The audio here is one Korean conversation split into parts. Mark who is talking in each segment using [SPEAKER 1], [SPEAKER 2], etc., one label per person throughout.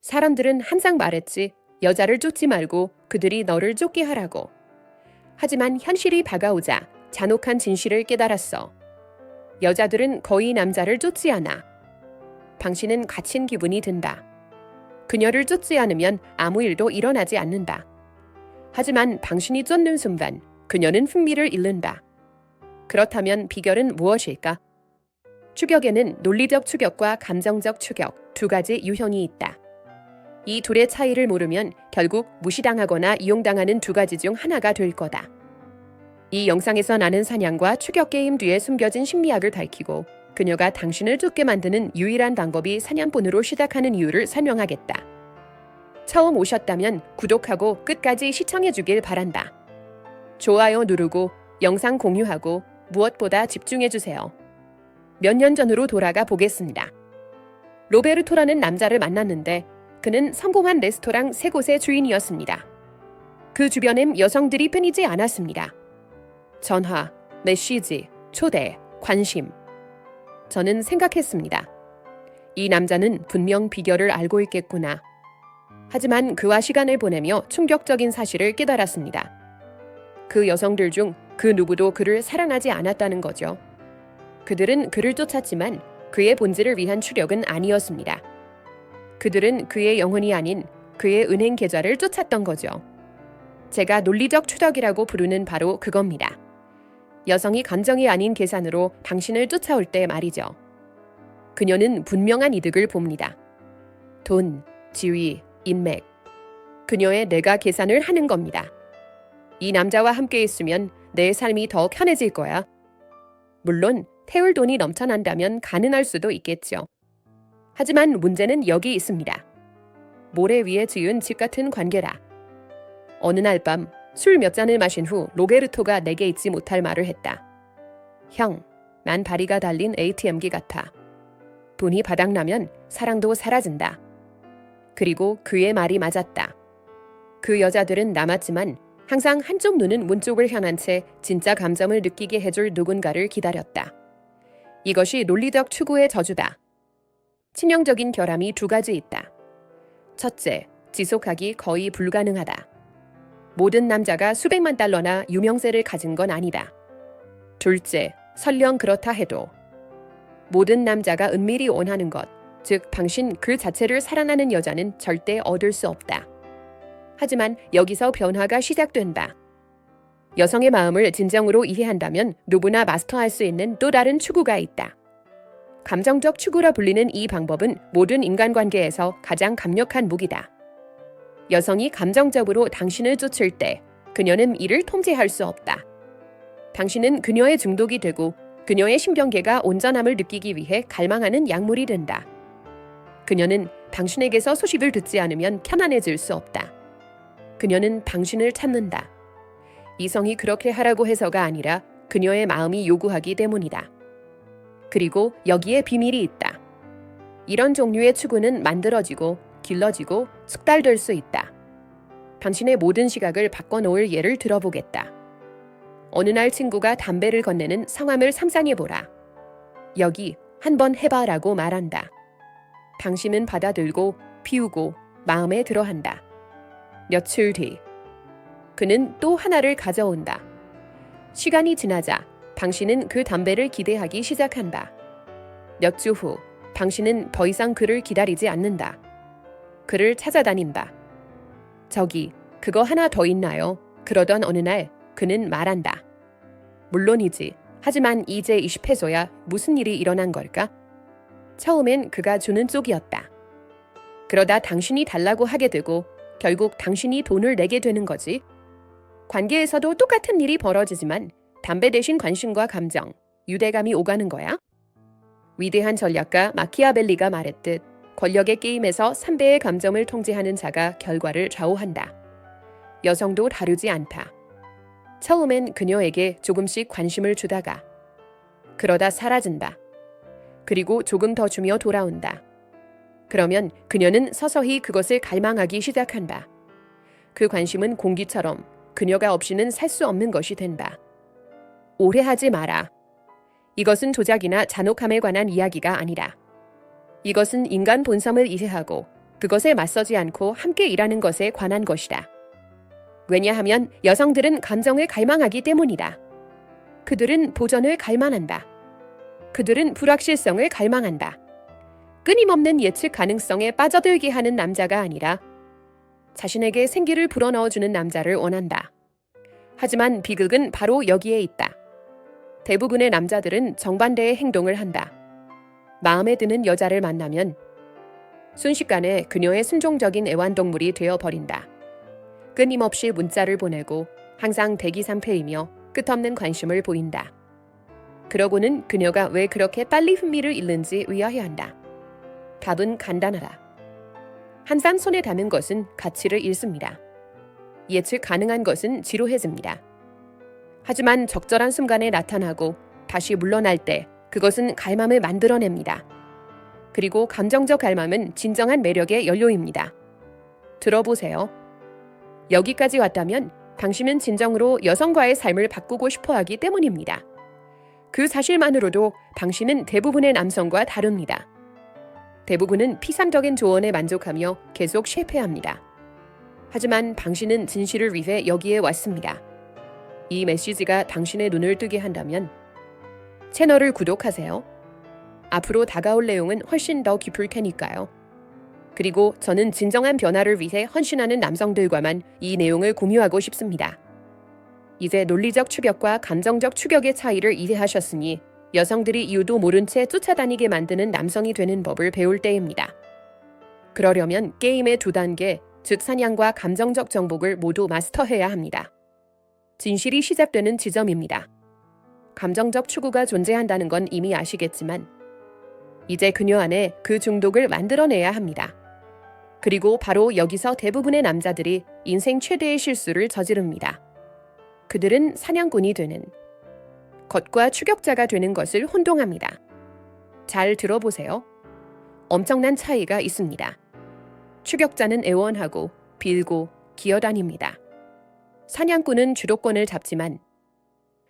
[SPEAKER 1] 사람들은 항상 말했지. 여자를 쫓지 말고 그들이 너를 쫓게 하라고. 하지만 현실이 다가오자 잔혹한 진실을 깨달았어. 여자들은 거의 남자를 쫓지 않아. 당신은 갇힌 기분이 든다. 그녀를 쫓지 않으면 아무 일도 일어나지 않는다. 하지만 당신이 쫓는 순간 그녀는 흥미를 잃는다. 그렇다면 비결은 무엇일까? 추격에는 논리적 추격과 감정적 추격 두 가지 유형이 있다. 이 둘의 차이를 모르면 결국 무시당하거나 이용당하는 두 가지 중 하나가 될 거다. 이 영상에서 나는 사냥과 추격 게임 뒤에 숨겨진 심리학을 밝히고 그녀가 당신을 쫓게 만드는 유일한 방법이 사냥꾼으로 시작하는 이유를 설명하겠다. 처음 오셨다면 구독하고 끝까지 시청해주길 바란다. 좋아요 누르고 영상 공유하고 무엇보다 집중해주세요. 몇 년 전으로 돌아가 보겠습니다. 로베르토라는 남자를 만났는데 그는 성공한 레스토랑 3곳의 주인이었습니다. 그 주변엔 여성들이 끊이지 않았습니다. 전화, 메시지, 초대, 관심. 저는 생각했습니다. 이 남자는 분명 비결을 알고 있겠구나. 하지만 그와 시간을 보내며 충격적인 사실을 깨달았습니다. 그 여성들 중 그 누구도 그를 사랑하지 않았다는 거죠. 그들은 그를 쫓았지만 그의 본질을 위한 추력은 아니었습니다. 그들은 그의 영혼이 아닌 그의 은행 계좌를 쫓았던 거죠. 제가 논리적 추적이라고 부르는 바로 그겁니다. 여성이 감정이 아닌 계산으로 당신을 쫓아올 때 말이죠. 그녀는 분명한 이득을 봅니다. 돈, 지위, 인맥. 그녀의 내가 계산을 하는 겁니다. 이 남자와 함께 있으면 내 삶이 더 편해질 거야. 물론 태울 돈이 넘쳐난다면 가능할 수도 있겠죠. 하지만 문제는 여기 있습니다. 모래 위에 지은 집 같은 관계라. 어느 날 밤 술 몇 잔을 마신 후 로베르토가 내게 잊지 못할 말을 했다. 형, 난 다리가 달린 ATM기 같아. 돈이 바닥나면 사랑도 사라진다. 그리고 그의 말이 맞았다. 그 여자들은 남았지만 항상 한쪽 눈은 문 쪽을 향한 채 진짜 감정을 느끼게 해줄 누군가를 기다렸다. 이것이 논리적 추구의 저주다. 치명적인 결함이 두 가지 있다. 첫째, 지속하기 거의 불가능하다. 모든 남자가 수백만 달러나 유명세를 가진 건 아니다. 둘째, 설령 그렇다 해도 모든 남자가 은밀히 원하는 것, 즉 당신 그 자체를 사랑하는 여자는 절대 얻을 수 없다. 하지만 여기서 변화가 시작된다. 여성의 마음을 진정으로 이해한다면 누구나 마스터할 수 있는 또 다른 추구가 있다. 감정적 추구라 불리는 이 방법은 모든 인간관계에서 가장 강력한 무기다. 여성이 감정적으로 당신을 쫓을 때 그녀는 이를 통제할 수 없다. 당신은 그녀의 중독이 되고 그녀의 신경계가 온전함을 느끼기 위해 갈망하는 약물이 된다. 그녀는 당신에게서 소식을 듣지 않으면 편안해질 수 없다. 그녀는 당신을 찾는다. 이성이 그렇게 하라고 해서가 아니라 그녀의 마음이 요구하기 때문이다. 그리고 여기에 비밀이 있다. 이런 종류의 추구는 만들어지고 길러지고 숙달될 수 있다. 당신의 모든 시각을 바꿔놓을 예를 들어보겠다. 어느 날 친구가 담배를 건네는 상황을 상상해보라. 여기 한번 해봐라고 말한다. 당신은 받아들고 피우고 마음에 들어한다. 며칠 뒤 그는 또 하나를 가져온다. 시간이 지나자 당신은 그 담배를 기대하기 시작한다. 몇 주 후 당신은 더 이상 그를 기다리지 않는다. 그를 찾아다닌다. 저기 그거 하나 더 있나요? 그러던 어느 날 그는 말한다. 물론이지. 하지만 이제 20페소야 무슨 일이 일어난 걸까? 처음엔 그가 주는 쪽이었다. 그러다 당신이 달라고 하게 되고 결국 당신이 돈을 내게 되는 거지. 관계에서도 똑같은 일이 벌어지지만 담배 대신 관심과 감정, 유대감이 오가는 거야. 위대한 전략가 마키아벨리가 말했듯 권력의 게임에서 3배의 감정을 통제하는 자가 결과를 좌우한다. 여성도 다르지 않다. 처음엔 그녀에게 조금씩 관심을 주다가 그러다 사라진다. 그리고 조금 더 주며 돌아온다. 그러면 그녀는 서서히 그것을 갈망하기 시작한다. 그 관심은 공기처럼 그녀가 없이는 살 수 없는 것이 된다. 오해하지 마라. 이것은 조작이나 잔혹함에 관한 이야기가 아니라 이것은 인간 본성을 이해하고 그것에 맞서지 않고 함께 일하는 것에 관한 것이다. 왜냐하면 여성들은 감정을 갈망하기 때문이다. 그들은 보전을 갈망한다. 그들은 불확실성을 갈망한다. 끊임없는 예측 가능성에 빠져들게 하는 남자가 아니라 자신에게 생기를 불어넣어주는 남자를 원한다. 하지만 비극은 바로 여기에 있다. 대부분의 남자들은 정반대의 행동을 한다. 마음에 드는 여자를 만나면 순식간에 그녀의 순종적인 애완동물이 되어버린다. 끊임없이 문자를 보내고 항상 대기상태이며 끝없는 관심을 보인다. 그러고는 그녀가 왜 그렇게 빨리 흥미를 잃는지 의아해한다. 답은 간단하다. 한 번 손에 닿는 것은 가치를 잃습니다. 예측 가능한 것은 지루해집니다. 하지만 적절한 순간에 나타나고 다시 물러날 때 그것은 갈망을 만들어냅니다. 그리고 감정적 갈망은 진정한 매력의 연료입니다. 들어보세요. 여기까지 왔다면 당신은 진정으로 여성과의 삶을 바꾸고 싶어 하기 때문입니다. 그 사실만으로도 당신은 대부분의 남성과 다릅니다. 대부분은 피상적인 조언에 만족하며 계속 실패합니다. 하지만 당신은 진실을 위해 여기에 왔습니다. 이 메시지가 당신의 눈을 뜨게 한다면 채널을 구독하세요. 앞으로 다가올 내용은 훨씬 더 깊을 테니까요. 그리고 저는 진정한 변화를 위해 헌신하는 남성들과만 이 내용을 공유하고 싶습니다. 이제 논리적 추격과 감정적 추격의 차이를 이해하셨으니 여성들이 이유도 모른 채 쫓아다니게 만드는 남성이 되는 법을 배울 때입니다. 그러려면 게임의 2단계, 즉 사냥과 감정적 정복을 모두 마스터해야 합니다. 진실이 시작되는 지점입니다. 감정적 추구가 존재한다는 건 이미 아시겠지만 이제 그녀 안에 그 중독을 만들어내야 합니다. 그리고 바로 여기서 대부분의 남자들이 인생 최대의 실수를 저지릅니다. 그들은 사냥꾼이 되는, 겉과 추격자가 되는 것을 혼동합니다. 잘 들어보세요. 엄청난 차이가 있습니다. 추격자는 애원하고 빌고 기어다닙니다. 사냥꾼은 주도권을 잡지만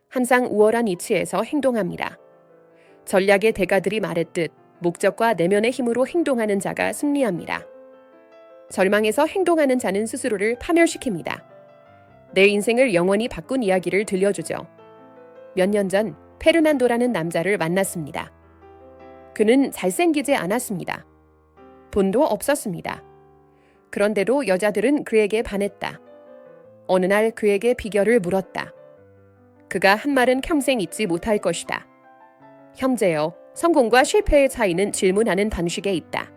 [SPEAKER 1] 항상 우월한 위치에서 행동합니다. 전략의 대가들이 말했듯 목적과 내면의 힘으로 행동하는 자가 승리합니다. 절망에서 행동하는 자는 스스로를 파멸시킵니다. 내 인생을 영원히 바꾼 이야기를 들려주죠. 몇 년 전 페르난도라는 남자를 만났습니다. 그는 잘생기지 않았습니다. 돈도 없었습니다. 그런데도 여자들은 그에게 반했다. 어느 날 그에게 비결을 물었다. 그가 한 말은 평생 잊지 못할 것이다. 형제여, 성공과 실패의 차이는 질문하는 방식에 있다.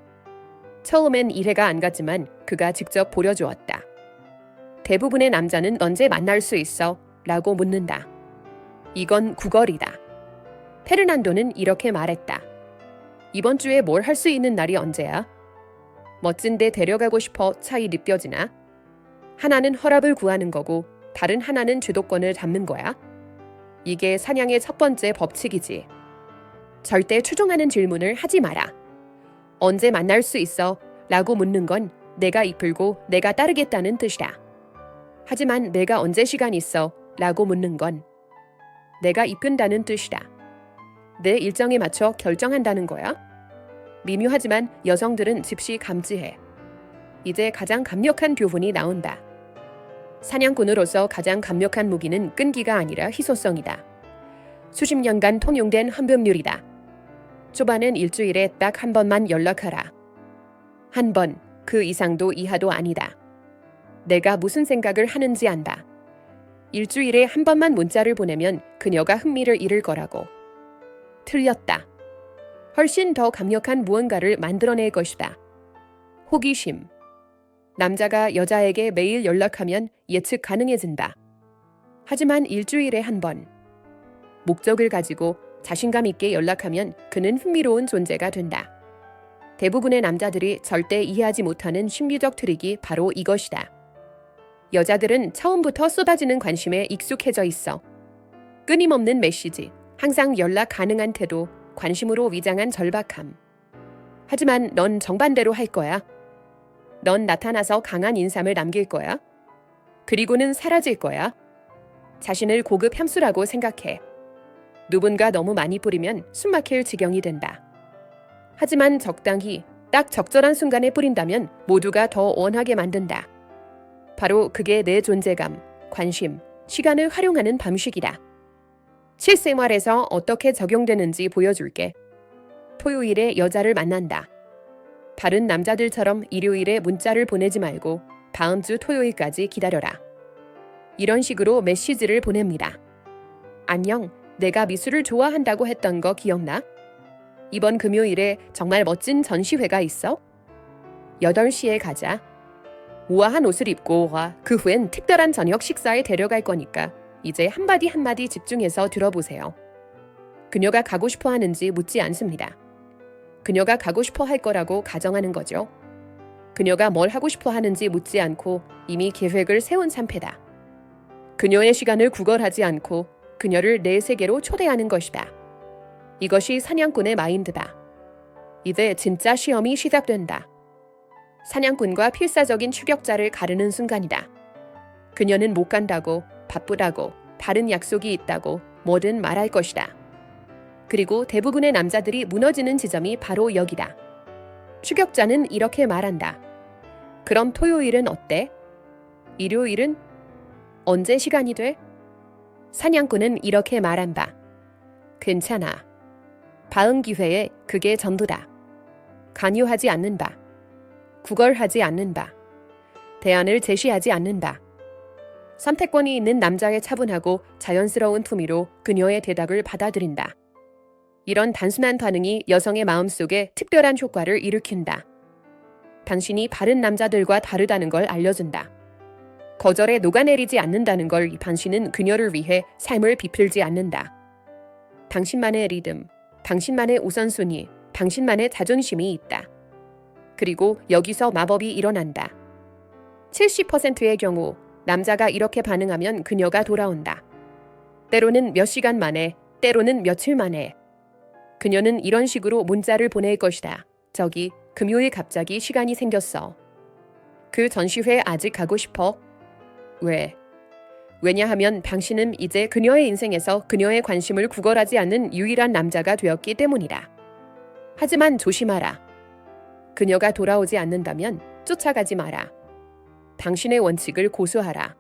[SPEAKER 1] 처음엔 이해가 안 갔지만 그가 직접 보여주었다. 대부분의 남자는 언제 만날 수 있어? 라고 묻는다. 이건 구걸이다. 페르난도는 이렇게 말했다. 이번 주에 뭘 할 수 있는 날이 언제야? 멋진 데 데려가고 싶어 차이 느껴지나? 하나는 허락을 구하는 거고 다른 하나는 주도권을 잡는 거야? 이게 사냥의 첫 번째 법칙이지. 절대 추종하는 질문을 하지 마라. 언제 만날 수 있어? 라고 묻는 건 내가 이끌고 내가 따르겠다는 뜻이다. 하지만 내가 언제 시간 있어? 라고 묻는 건 내가 이끈다는 뜻이다. 내 일정에 맞춰 결정한다는 거야? 미묘하지만 여성들은 즉시 감지해. 이제 가장 강력한 교훈이 나온다. 사냥꾼으로서 가장 강력한 무기는 끈기가 아니라 희소성이다. 수십 년간 통용된 환불률이다. 초반엔 일주일에 딱 한 번만 연락하라. 한 번, 그 이상도 이하도 아니다. 내가 무슨 생각을 하는지 안다. 일주일에 한 번만 문자를 보내면 그녀가 흥미를 잃을 거라고. 틀렸다. 훨씬 더 강력한 무언가를 만들어낼 것이다. 호기심. 남자가 여자에게 매일 연락하면 예측 가능해진다. 하지만 일주일에 한 번. 목적을 가지고 자신감 있게 연락하면 그는 흥미로운 존재가 된다. 대부분의 남자들이 절대 이해하지 못하는 심리적 트릭이 바로 이것이다. 여자들은 처음부터 쏟아지는 관심에 익숙해져 있어. 끊임없는 메시지, 항상 연락 가능한 태도, 관심으로 위장한 절박함. 하지만 넌 정반대로 할 거야. 넌 나타나서 강한 인상을 남길 거야. 그리고는 사라질 거야. 자신을 고급 향수라고 생각해. 누군가 너무 많이 뿌리면 숨막힐 지경이 된다. 하지만 적당히 딱 적절한 순간에 뿌린다면 모두가 더 원하게 만든다. 바로 그게 내 존재감, 관심, 시간을 활용하는 방식이다. 실생활에서 어떻게 적용되는지 보여줄게. 토요일에 여자를 만난다. 다른 남자들처럼 일요일에 문자를 보내지 말고 다음 주 토요일까지 기다려라. 이런 식으로 메시지를 보냅니다. 안녕, 내가 미술을 좋아한다고 했던 거 기억나? 이번 금요일에 정말 멋진 전시회가 있어? 8시에 가자. 우아한 옷을 입고 와. 그 후엔 특별한 저녁 식사에 데려갈 거니까 이제 한마디 한마디 집중해서 들어보세요. 그녀가 가고 싶어 하는지 묻지 않습니다. 그녀가 가고 싶어 할 거라고 가정하는 거죠. 그녀가 뭘 하고 싶어 하는지 묻지 않고 이미 계획을 세운 상태다. 그녀의 시간을 구걸하지 않고 그녀를 내 세계로 초대하는 것이다. 이것이 사냥꾼의 마인드다. 이제 진짜 시험이 시작된다. 사냥꾼과 필사적인 추격자를 가르는 순간이다. 그녀는 못 간다고, 바쁘다고, 다른 약속이 있다고 뭐든 말할 것이다. 그리고 대부분의 남자들이 무너지는 지점이 바로 여기다. 추격자는 이렇게 말한다. 그럼 토요일은 어때? 일요일은? 언제 시간이 돼? 사냥꾼은 이렇게 말한다. 괜찮아. 다음 기회에 그게 전부다. 강요하지 않는다. 구걸하지 않는다. 대안을 제시하지 않는다. 선택권이 있는 남자의 차분하고 자연스러운 품위로 그녀의 대답을 받아들인다. 이런 단순한 반응이 여성의 마음속에 특별한 효과를 일으킨다. 당신이 다른 남자들과 다르다는 걸 알려준다. 거절에 녹아내리지 않는다는 걸 당신은 그녀를 위해 삶을 비틀지 않는다. 당신만의 리듬, 당신만의 우선순위, 당신만의 자존심이 있다. 그리고 여기서 마법이 일어난다. 70%의 경우 남자가 이렇게 반응하면 그녀가 돌아온다. 때로는 몇 시간 만에, 때로는 며칠 만에. 그녀는 이런 식으로 문자를 보낼 것이다. 저기, 금요일 갑자기 시간이 생겼어. 그 전시회 아직 가고 싶어? 왜? 왜냐하면 당신은 이제 그녀의 인생에서 그녀의 관심을 구걸하지 않는 유일한 남자가 되었기 때문이다. 하지만 조심하라. 그녀가 돌아오지 않는다면 쫓아가지 마라. 당신의 원칙을 고수하라.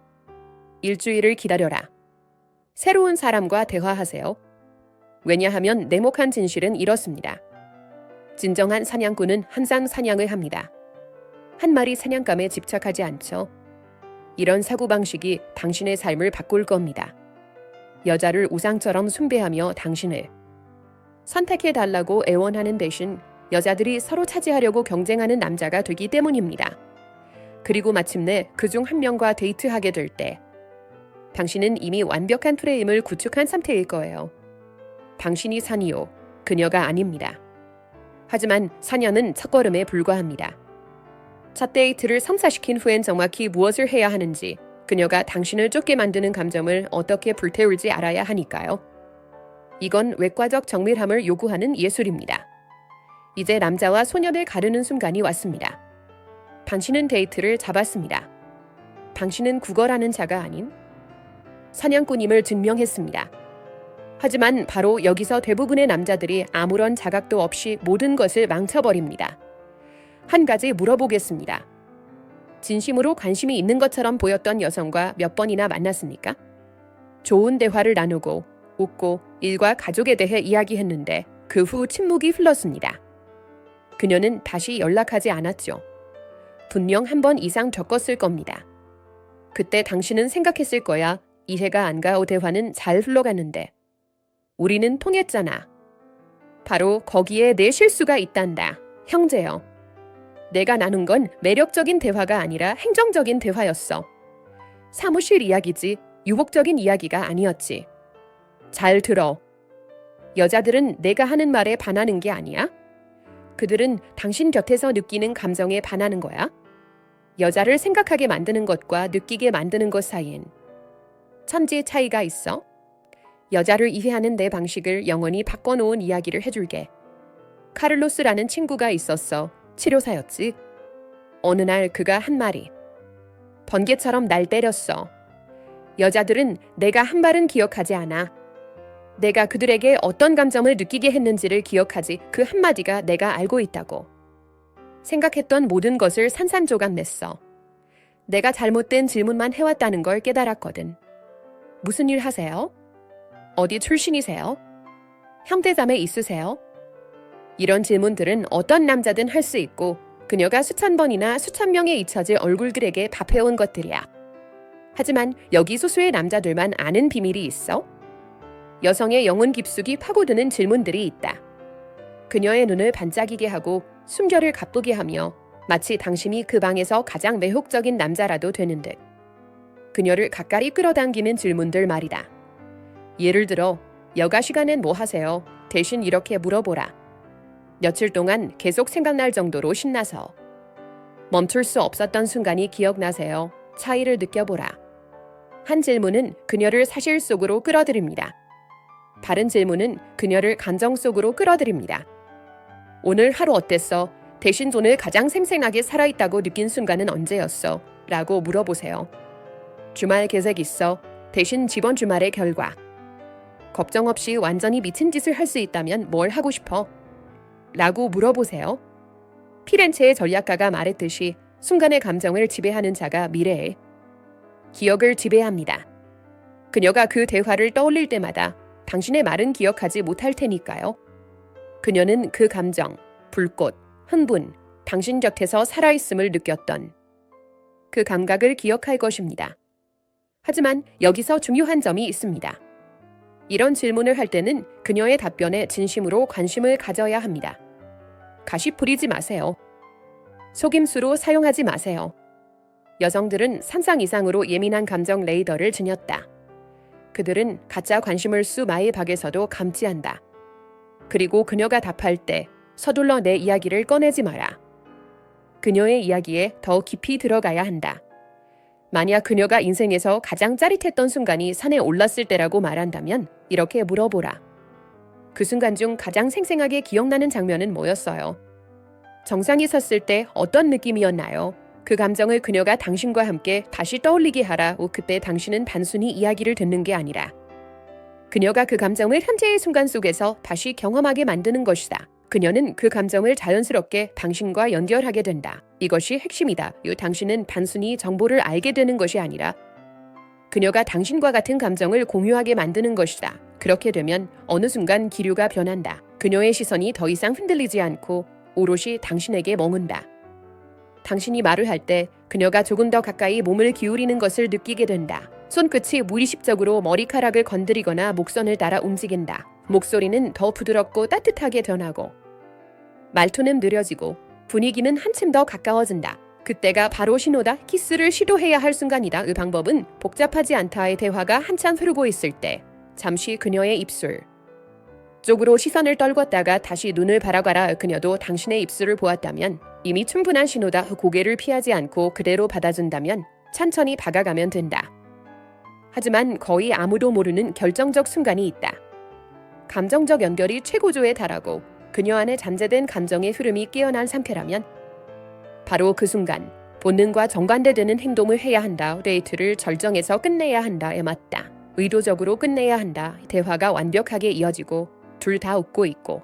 [SPEAKER 1] 일주일을 기다려라. 새로운 사람과 대화하세요. 왜냐하면 냉혹한 진실은 이렇습니다. 진정한 사냥꾼은 항상 사냥을 합니다. 한 마리 사냥감에 집착하지 않죠. 이런 사고방식이 당신의 삶을 바꿀 겁니다. 여자를 우상처럼 숭배하며 당신을 선택해달라고 애원하는 대신 여자들이 서로 차지하려고 경쟁하는 남자가 되기 때문입니다. 그리고 마침내 그중 한 명과 데이트하게 될 때 당신은 이미 완벽한 프레임을 구축한 상태일 거예요. 당신이 산이요, 그녀가 아닙니다. 하지만 사냥은 첫걸음에 불과합니다. 첫 데이트를 성사시킨 후엔 정확히 무엇을 해야 하는지, 그녀가 당신을 쫓게 만드는 감정을 어떻게 불태울지 알아야 하니까요. 이건 외과적 정밀함을 요구하는 예술입니다. 이제 남자와 소년을 가르는 순간이 왔습니다. 당신은 데이트를 잡았습니다. 당신은 구걸하는 자가 아닌 사냥꾼임을 증명했습니다. 하지만 바로 여기서 대부분의 남자들이 아무런 자각도 없이 모든 것을 망쳐버립니다. 한 가지 물어보겠습니다. 진심으로 관심이 있는 것처럼 보였던 여성과 몇 번이나 만났습니까? 좋은 대화를 나누고 웃고 일과 가족에 대해 이야기했는데 그 후 침묵이 흘렀습니다. 그녀는 다시 연락하지 않았죠. 분명 한 번 이상 겪었을 겁니다. 그때 당신은 생각했을 거야. 이해가 안 가오 대화는 잘 흘러갔는데. 우리는 통했잖아. 바로 거기에 내 실수가 있단다. 형제여. 내가 나눈 건 매력적인 대화가 아니라 행정적인 대화였어. 사무실 이야기지 유복적인 이야기가 아니었지. 잘 들어. 여자들은 내가 하는 말에 반하는 게 아니야. 그들은 당신 곁에서 느끼는 감정에 반하는 거야. 여자를 생각하게 만드는 것과 느끼게 만드는 것 사이엔 천지의 차이가 있어. 여자를 이해하는 내 방식을 영원히 바꿔놓은 이야기를 해줄게. 카를로스라는 친구가 있었어. 치료사였지. 어느 날 그가 한 말이 번개처럼 날 때렸어. 여자들은 내가 한 말은 기억하지 않아. 내가 그들에게 어떤 감정을 느끼게 했는지를 기억하지 그 한마디가 내가 알고 있다고. 생각했던 모든 것을 산산조각 냈어. 내가 잘못된 질문만 해왔다는 걸 깨달았거든. 무슨 일 하세요? 어디 출신이세요? 형제자매 있으세요? 이런 질문들은 어떤 남자든 할 수 있고 그녀가 수천 번이나 수천 명의 잊혀질 얼굴들에게 밥해온 것들이야. 하지만 여기 소수의 남자들만 아는 비밀이 있어. 여성의 영혼 깊숙이 파고드는 질문들이 있다. 그녀의 눈을 반짝이게 하고 숨결을 가쁘게 하며 마치 당신이 그 방에서 가장 매혹적인 남자라도 되는 듯. 그녀를 가까이 끌어당기는 질문들 말이다. 예를 들어 여가 시간엔 뭐 하세요? 대신 이렇게 물어보라. 며칠 동안 계속 생각날 정도로 신나서. 멈출 수 없었던 순간이 기억나세요? 차이를 느껴보라. 한 질문은 그녀를 사실 속으로 끌어들입니다. 다른 질문은 그녀를 감정 속으로 끌어들입니다. 오늘 하루 어땠어? 대신 오늘 가장 생생하게 살아있다고 느낀 순간은 언제였어? 라고 물어보세요. 주말 계획 있어? 대신 이번 주말의 결과. 걱정 없이 완전히 미친 짓을 할 수 있다면 뭘 하고 싶어? 라고 물어보세요. 피렌체의 전략가가 말했듯이 순간의 감정을 지배하는 자가 미래의 기억을 지배합니다. 그녀가 그 대화를 떠올릴 때마다 당신의 말은 기억하지 못할 테니까요. 그녀는 그 감정, 불꽃, 흥분, 당신 곁에서 살아있음을 느꼈던 그 감각을 기억할 것입니다. 하지만 여기서 중요한 점이 있습니다. 이런 질문을 할 때는 그녀의 답변에 진심으로 관심을 가져야 합니다. 가시 부리지 마세요. 속임수로 사용하지 마세요. 여성들은 상상 이상으로 예민한 감정 레이더를 지녔다. 그들은 가짜 관심을 수마의 박에서도 감지한다. 그리고 그녀가 답할 때 서둘러 내 이야기를 꺼내지 마라. 그녀의 이야기에 더 깊이 들어가야 한다. 만약 그녀가 인생에서 가장 짜릿했던 순간이 산에 올랐을 때라고 말한다면 이렇게 물어보라. 그 순간 중 가장 생생하게 기억나는 장면은 뭐였어요? 정상이 섰을 때 어떤 느낌이었나요? 그 감정을 그녀가 당신과 함께 다시 떠올리게 하라. 그때 당신은 단순히 이야기를 듣는 게 아니라 그녀가 그 감정을 현재의 순간 속에서 다시 경험하게 만드는 것이다. 그녀는 그 감정을 자연스럽게 당신과 연결하게 된다. 이것이 핵심이다. 당신은 단순히 정보를 알게 되는 것이 아니라 그녀가 당신과 같은 감정을 공유하게 만드는 것이다. 그렇게 되면 어느 순간 기류가 변한다. 그녀의 시선이 더 이상 흔들리지 않고 오롯이 당신에게 머문다. 당신이 말을 할 때 그녀가 조금 더 가까이 몸을 기울이는 것을 느끼게 된다. 손끝이 무의식적으로 머리카락을 건드리거나 목선을 따라 움직인다. 목소리는 더 부드럽고 따뜻하게 변하고 말투는 느려지고 분위기는 한층 더 가까워진다. 그때가 바로 신호다. 키스를 시도해야 할 순간이다. 그 방법은 복잡하지 않다의 대화가 한참 흐르고 있을 때 잠시 그녀의 입술 쪽으로 시선을 떨궜다가 다시 눈을 바라봐라. 그녀도 당신의 입술을 보았다면 이미 충분한 신호다. 고개를 피하지 않고 그대로 받아준다면 천천히 다가가면 된다. 하지만 거의 아무도 모르는 결정적 순간이 있다. 감정적 연결이 최고조에 달하고 그녀 안에 잠재된 감정의 흐름이 깨어난 상태라면 바로 그 순간 본능과 정반대되는 행동을 해야 한다. 데이트를 절정에서 끝내야 한다에 맞다. 의도적으로 끝내야 한다. 대화가 완벽하게 이어지고 둘 다 웃고 있고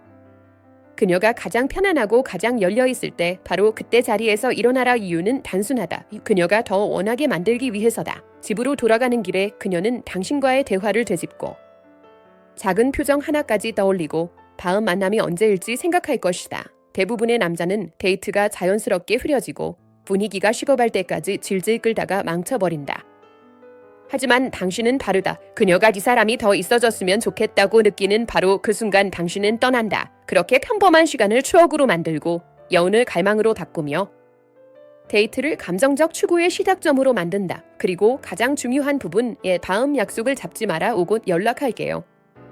[SPEAKER 1] 그녀가 가장 편안하고 가장 열려있을 때 바로 그때 자리에서 일어나라. 이유는 단순하다. 그녀가 더 원하게 만들기 위해서다. 집으로 돌아가는 길에 그녀는 당신과의 대화를 되짚고 작은 표정 하나까지 떠올리고 다음 만남이 언제일지 생각할 것이다. 대부분의 남자는 데이트가 자연스럽게 흐려지고 분위기가 식어갈 때까지 질질 끌다가 망쳐버린다. 하지만 당신은 다르다. 그녀가 이 사람이 더 있어졌으면 좋겠다고 느끼는 바로 그 순간 당신은 떠난다. 그렇게 평범한 시간을 추억으로 만들고 여운을 갈망으로 바꾸며 데이트를 감정적 추구의 시작점으로 만든다. 그리고 가장 중요한 부분에 다음 약속을 잡지 마라. 오곧 연락할게요.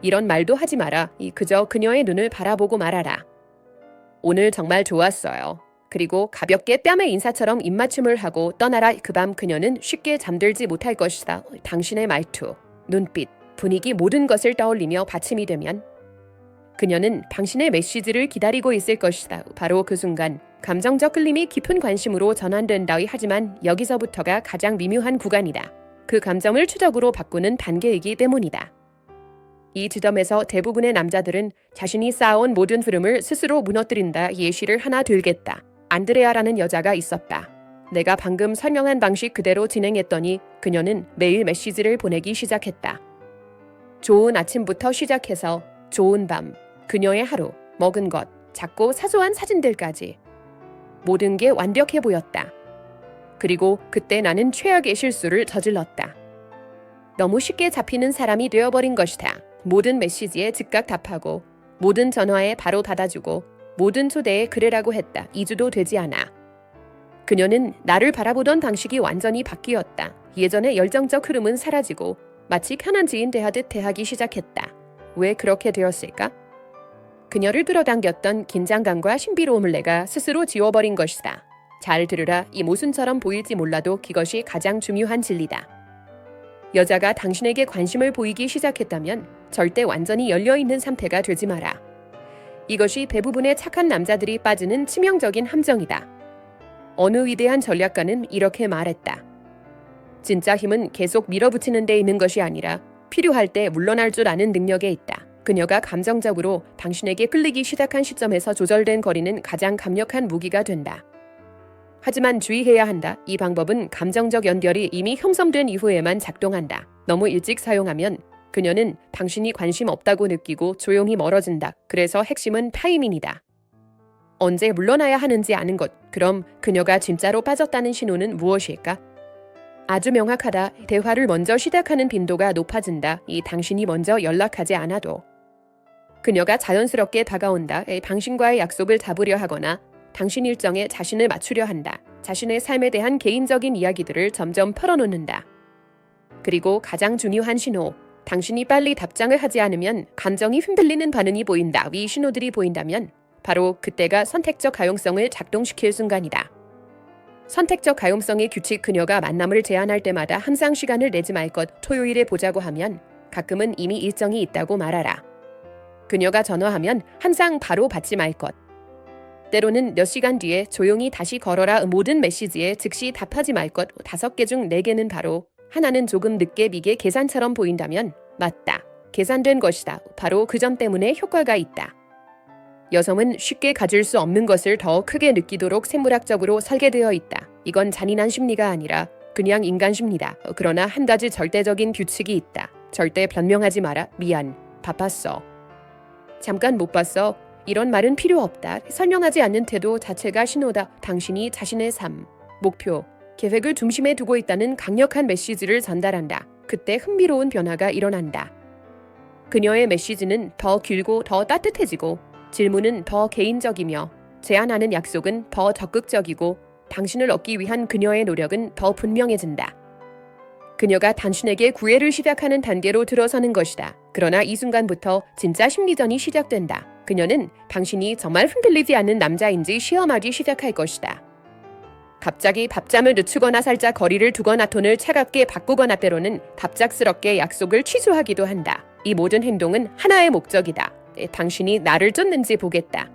[SPEAKER 1] 이런 말도 하지 마라. 그저 그녀의 눈을 바라보고 말아라. 오늘 정말 좋았어요. 그리고 가볍게 뺨의 인사처럼 입맞춤을 하고 떠나라. 그 밤 그녀는 쉽게 잠들지 못할 것이다. 당신의 말투, 눈빛, 분위기 모든 것을 떠올리며 받침이 되면 그녀는 당신의 메시지를 기다리고 있을 것이다. 바로 그 순간 감정적 끌림이 깊은 관심으로 전환된다. 하지만 여기서부터가 가장 미묘한 구간이다. 그 감정을 추적으로 바꾸는 단계이기 때문이다. 이 지점에서 대부분의 남자들은 자신이 쌓아온 모든 흐름을 스스로 무너뜨린다. 예시를 하나 들겠다. 안드레아라는 여자가 있었다. 내가 방금 설명한 방식 그대로 진행했더니 그녀는 매일 메시지를 보내기 시작했다. 좋은 아침부터 시작해서 좋은 밤, 그녀의 하루, 먹은 것, 작고 사소한 사진들까지. 모든 게 완벽해 보였다. 그리고 그때 나는 최악의 실수를 저질렀다. 너무 쉽게 잡히는 사람이 되어버린 것이다. 모든 메시지에 즉각 답하고 모든 전화에 바로 받아주고 모든 초대에 그래라고 했다. 2주도 되지 않아. 그녀는 나를 바라보던 방식이 완전히 바뀌었다. 예전의 열정적 흐름은 사라지고 마치 편한 지인 대하듯 대하기 시작했다. 왜 그렇게 되었을까? 그녀를 끌어당겼던 긴장감과 신비로움을 내가 스스로 지워버린 것이다. 잘 들으라. 이 모순처럼 보일지 몰라도 그것이 가장 중요한 진리다. 여자가 당신에게 관심을 보이기 시작했다면 절대 완전히 열려있는 상태가 되지 마라. 이것이 대부분의 착한 남자들이 빠지는 치명적인 함정이다. 어느 위대한 전략가는 이렇게 말했다. 진짜 힘은 계속 밀어붙이는 데 있는 것이 아니라 필요할 때 물러날 줄 아는 능력에 있다. 그녀가 감정적으로 당신에게 끌리기 시작한 시점에서 조절된 거리는 가장 강력한 무기가 된다. 하지만 주의해야 한다. 이 방법은 감정적 연결이 이미 형성된 이후에만 작동한다. 너무 일찍 사용하면 그녀는 당신이 관심 없다고 느끼고 조용히 멀어진다. 그래서 핵심은 타이밍이다. 언제 물러나야 하는지 아는 것. 그럼 그녀가 진짜로 빠졌다는 신호는 무엇일까? 아주 명확하다. 대화를 먼저 시작하는 빈도가 높아진다. 이 당신이 먼저 연락하지 않아도. 그녀가 자연스럽게 다가온다. 당신과의 약속을 잡으려 하거나 당신 일정에 자신을 맞추려 한다. 자신의 삶에 대한 개인적인 이야기들을 점점 털어놓는다. 그리고 가장 중요한 신호. 당신이 빨리 답장을 하지 않으면 감정이 흔들리는 반응이 보인다. 이 신호들이 보인다면 바로 그때가 선택적 가용성을 작동시킬 순간이다. 선택적 가용성의 규칙. 그녀가 만남을 제안할 때마다 항상 시간을 내지 말 것. 토요일에 보자고 하면 가끔은 이미 일정이 있다고 말하라. 그녀가 전화하면 항상 바로 받지 말 것. 때로는 몇 시간 뒤에 조용히 다시 걸어라. 모든 메시지에 즉시 답하지 말 것. 5개 중 4개는 바로, 하나는 조금 늦게 미개 계산처럼 보인다면 맞다. 계산된 것이다. 바로 그 점 때문에 효과가 있다. 여성은 쉽게 가질 수 없는 것을 더 크게 느끼도록 생물학적으로 설계되어 있다. 이건 잔인한 심리가 아니라 그냥 인간 심리다. 그러나 한 가지 절대적인 규칙이 있다. 절대 변명하지 마라. 미안. 바빴어. 잠깐 못 봤어. 이런 말은 필요 없다. 설명하지 않는 태도 자체가 신호다. 당신이 자신의 삶, 목표, 계획을 중심에 두고 있다는 강력한 메시지를 전달한다. 그때 흥미로운 변화가 일어난다. 그녀의 메시지는 더 길고 더 따뜻해지고 질문은 더 개인적이며 제안하는 약속은 더 적극적이고 당신을 얻기 위한 그녀의 노력은 더 분명해진다. 그녀가 당신에게 구애를 시작하는 단계로 들어서는 것이다. 그러나 이 순간부터 진짜 심리전이 시작된다. 그녀는 당신이 정말 흔들리지 않는 남자인지 시험하기 시작할 것이다. 갑자기 밥잠을 늦추거나 살짝 거리를 두거나 톤을 차갑게 바꾸거나 때로는 갑작스럽게 약속을 취소하기도 한다. 이 모든 행동은 하나의 목적이다. 당신이 나를 쫓는지 보겠다.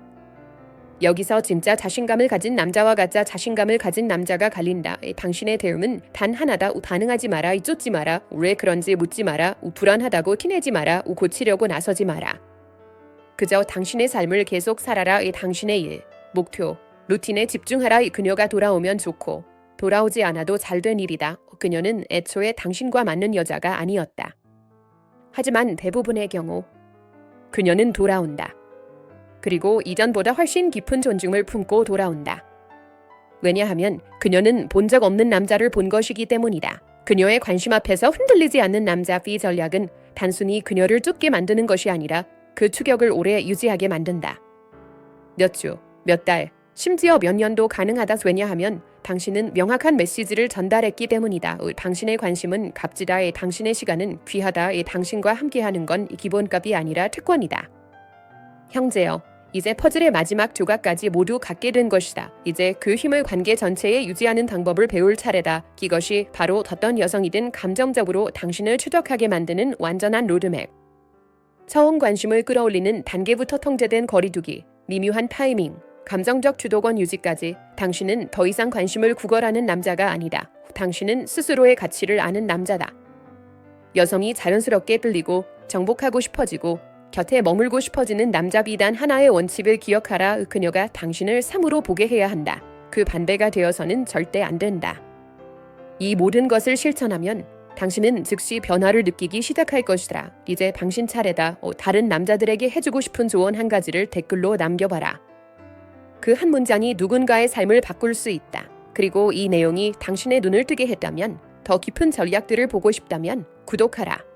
[SPEAKER 1] 여기서 진짜 자신감을 가진 남자와 가짜 자신감을 가진 남자가 갈린다. 당신의 대응은 단 하나다. 반응하지 마라. 쫓지 마라. 왜 그런지 묻지 마라. 불안하다고 티내지 마라. 고치려고 나서지 마라. 그저 당신의 삶을 계속 살아라. 당신의 일, 목표, 루틴에 집중하라. 그녀가 돌아오면 좋고 돌아오지 않아도 잘된 일이다. 그녀는 애초에 당신과 맞는 여자가 아니었다. 하지만 대부분의 경우 그녀는 돌아온다. 그리고 이전보다 훨씬 깊은 존중을 품고 돌아온다. 왜냐하면 그녀는 본 적 없는 남자를 본 것이기 때문이다. 그녀의 관심 앞에서 흔들리지 않는 남자. B 전략은 단순히 그녀를 쫓게 만드는 것이 아니라 그 추격을 오래 유지하게 만든다. 몇 주, 몇 달, 심지어 몇 년도 가능하다. 왜냐하면 당신은 명확한 메시지를 전달했기 때문이다. 당신의 관심은 값지다. 당신의 시간은 귀하다. 당신과 함께하는 건 기본값이 아니라 특권이다. 형제여, 이제 퍼즐의 마지막 조각까지 모두 갖게 된 것이다. 이제 그 힘을 관계 전체에 유지하는 방법을 배울 차례다. 이것이 바로 어떤 여성이든 감정적으로 당신을 추적하게 만드는 완전한 로드맵. 처음 관심을 끌어올리는 단계부터 통제된 거리두기, 미묘한 타이밍, 감정적 주도권 유지까지 당신은 더 이상 관심을 구걸하는 남자가 아니다. 당신은 스스로의 가치를 아는 남자다. 여성이 자연스럽게 끌리고 정복하고 싶어지고 곁에 머물고 싶어지는 남자 비단 하나의 원칙을 기억하라. 그녀가 당신을 3으로 보게 해야 한다. 그 반대가 되어서는 절대 안 된다. 이 모든 것을 실천하면 당신은 즉시 변화를 느끼기 시작할 것이다. 이제 당신 차례다. 다른 남자들에게 해주고 싶은 조언 한 가지를 댓글로 남겨봐라. 그 한 문장이 누군가의 삶을 바꿀 수 있다. 그리고 이 내용이 당신의 눈을 뜨게 했다면, 더 깊은 전략들을 보고 싶다면 구독하라.